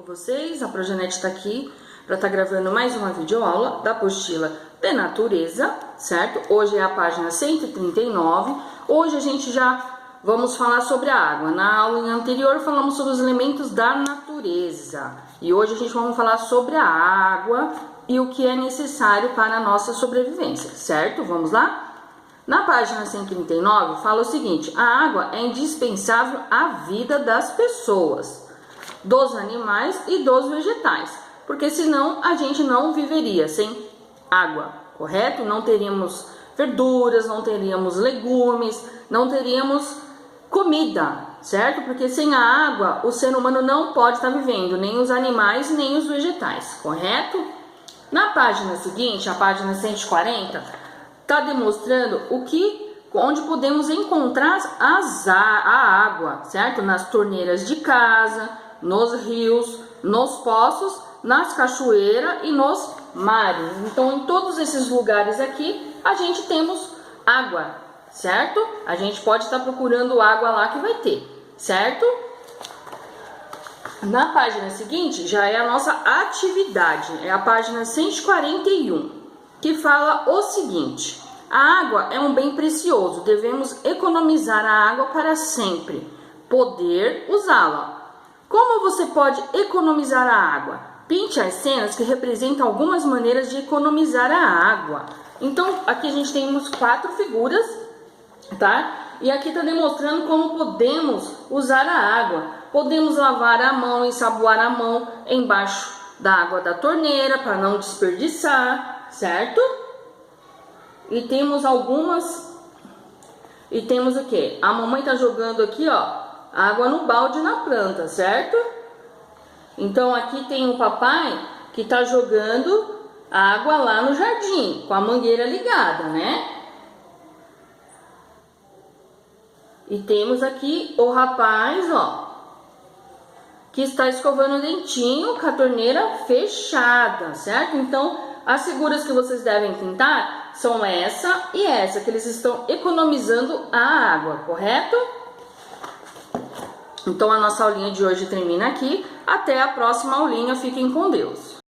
vocês, a Projanete está aqui para estar gravando mais uma videoaula da apostila de natureza, certo? Hoje é a página 139. Hoje a gente já vamos falar sobre a água. Na aula anterior falamos sobre os elementos da natureza e hoje a gente vai falar sobre a água e o que é necessário para a nossa sobrevivência, certo? Vamos lá? Na página 139 fala o seguinte: a água é indispensável à vida das pessoas, dos animais e dos vegetais, porque senão a gente não viveria sem água, correto? Não teríamos verduras, não teríamos legumes, não teríamos comida, certo? Porque sem a água o ser humano não pode estar vivendo, nem os animais, nem os vegetais, correto? Na página seguinte, a página 140, está demonstrando onde podemos encontrar a água, certo? Nas torneiras de casa, nos rios, nos poços, nas cachoeiras e nos mares. Então, em todos esses lugares aqui, a gente temos água, certo? A gente pode estar procurando água lá que vai ter, certo? Na página seguinte, já é a nossa atividade, é a página 141, que fala o seguinte: a água é um bem precioso, devemos economizar a água para sempre poder usá-la. Como você pode economizar a água? Pinte as cenas que representam algumas maneiras de economizar a água. Então, aqui a gente temos 4 figuras, tá? E aqui está demonstrando como podemos usar a água. Podemos lavar a mão, ensaboar a mão embaixo da água da torneira para não desperdiçar, certo? E temos o que? A mamãe tá jogando aqui, ó, água no balde na planta, certo? Então aqui tem o papai que tá jogando água lá no jardim, com a mangueira ligada, né? E temos aqui o rapaz, ó, que está escovando o dentinho com a torneira fechada, certo? Então, as figuras que vocês devem pintar são essa e essa, que eles estão economizando a água, correto? Então, a nossa aulinha de hoje termina aqui. Até a próxima aulinha. Fiquem com Deus.